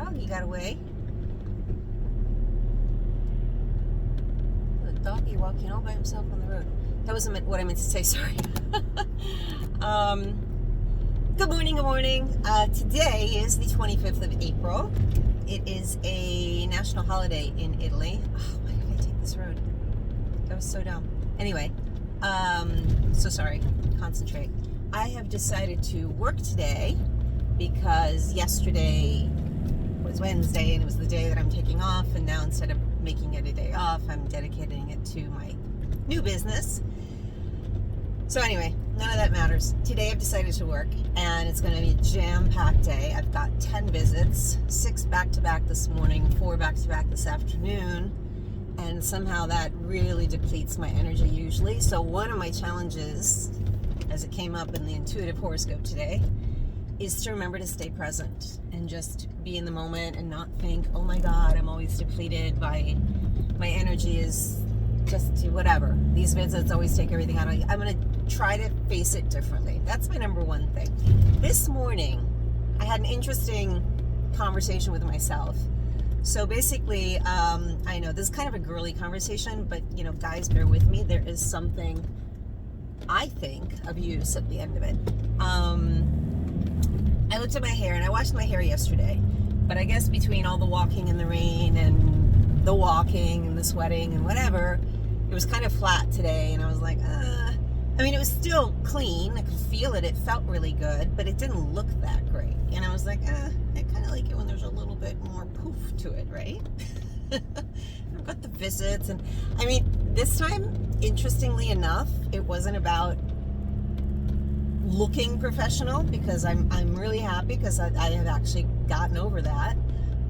Doggy got away. The doggy walking all by himself on the road. That wasn't what I meant to say, sorry. Good morning, good morning. Today is the 25th of April. It is a national holiday in Italy. Oh, why did I take this road? That was so dumb. Anyway, so sorry. Concentrate. I have decided to work today because yesterday was Wednesday and it was the day that I'm taking off, and now instead of making it a day off, I'm dedicating it to my new business. So anyway, none of that matters. Today I've decided to work, and it's going to be a jam-packed day. I've got 10 visits, 6 back-to-back this morning, 4 back-to-back this afternoon, and somehow that really depletes my energy usually. So one of my challenges, as it came up in the intuitive horoscope today, is to remember to stay present and just be in the moment and not think, oh my God, I'm always depleted by, my energy is just whatever. These visits always take everything out of you. I'm going to try to face it differently. That's my number one thing. This morning, I had an interesting conversation with myself. So basically, I know this is kind of a girly conversation, but you know, guys, bear with me. There is something, I think, of use at the end of it. I looked at my hair, and I washed my hair yesterday, but I guess between all the walking in the rain and the walking and the sweating and whatever, it was kind of flat today, and I was like, I mean, it was still clean. I could feel it. It felt really good, but it didn't look that great. And I was like, I kind of like it when there's a little bit more poof to it, right? I've got the visits, and I mean, this time, interestingly enough, it wasn't about looking professional, because I'm really happy because I have actually gotten over that.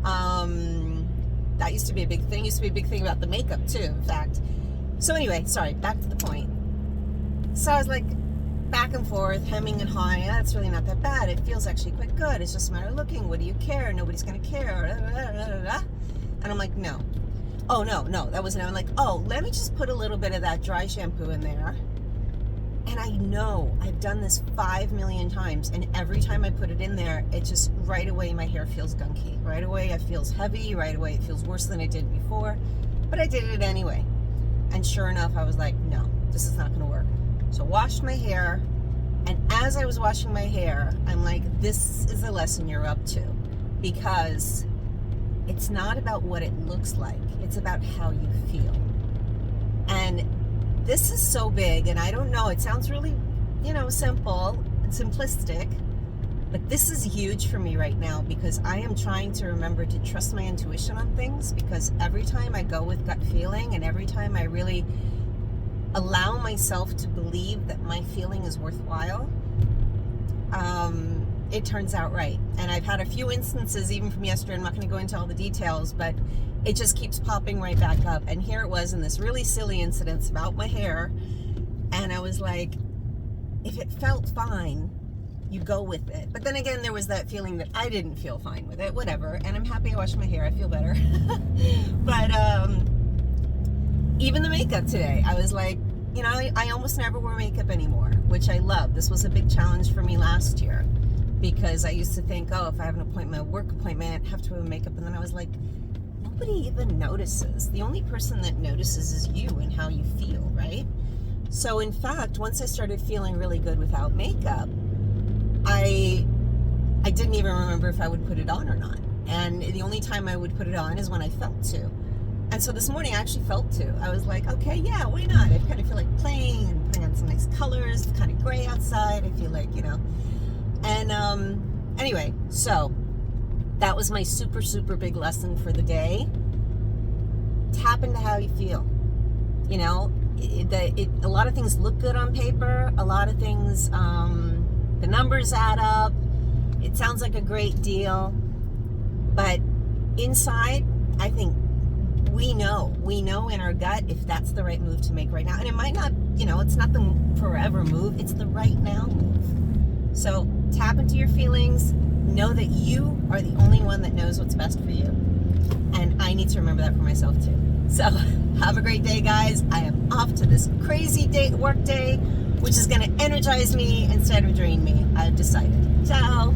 That used to be a big thing. Used to be a big thing about the makeup too, in fact. So anyway, sorry, back to the point. So I was like back and forth, hemming and hawing. That's really not that bad. It feels actually quite good. It's just a matter of looking. What do you care? Nobody's going to care. And I'm like, no. Oh, no, that wasn't. I'm like, oh, let me just put a little bit of that dry shampoo in there. And I know I've done this 5 million times, and every time I put it in there, it just right away my hair feels gunky. Right away it feels heavy. Right away it feels worse than it did before. But I did it anyway. And sure enough, I was like, no, this is not going to work. So I washed my hair, and as I was washing my hair, I'm like, this is a lesson you're up to, because it's not about what it looks like. It's about how you feel. And this is so big, and I don't know, it sounds really, simple and simplistic, but this is huge for me right now, because I am trying to remember to trust my intuition on things, because every time I go with gut feeling, and every time I really allow myself to believe that my feeling is worthwhile, it turns out right. And I've had a few instances, even from yesterday, I'm not going to go into all the details, but it just keeps popping right back up. And here it was in this really silly incident about my hair, and I was like, if it felt fine, you go with it. But then again, there was that feeling that I didn't feel fine with it, whatever. And I'm happy I washed my hair. I feel better. But even the makeup today, I was like, I almost never wear makeup anymore, which I love. This was a big challenge for me last year, because I used to think, oh, if I have an appointment, a work appointment, I have to wear makeup. And then I was like, nobody even notices. The only person that notices is you and how you feel, right? So in fact, once I started feeling really good without makeup, I didn't even remember if I would put it on or not. And the only time I would put it on is when I felt to. And so this morning I actually felt to. I was like, okay, yeah, why not? I kind of feel like playing and putting on some nice colors. It's kind of gray outside. I feel like, And anyway, so that was my super, super big lesson for the day. Tap into how you feel. A lot of things look good on paper. A lot of things, the numbers add up. It sounds like a great deal. But inside, I think we know in our gut if that's the right move to make right now. And it might not, it's not the forever move. It's the right now move. So tap into your feelings. Know that you are the only one that knows what's best for you. And I need to remember that for myself too. So have a great day, guys. I am off to this crazy work day, which is going to energize me instead of drain me. I've decided. Ciao.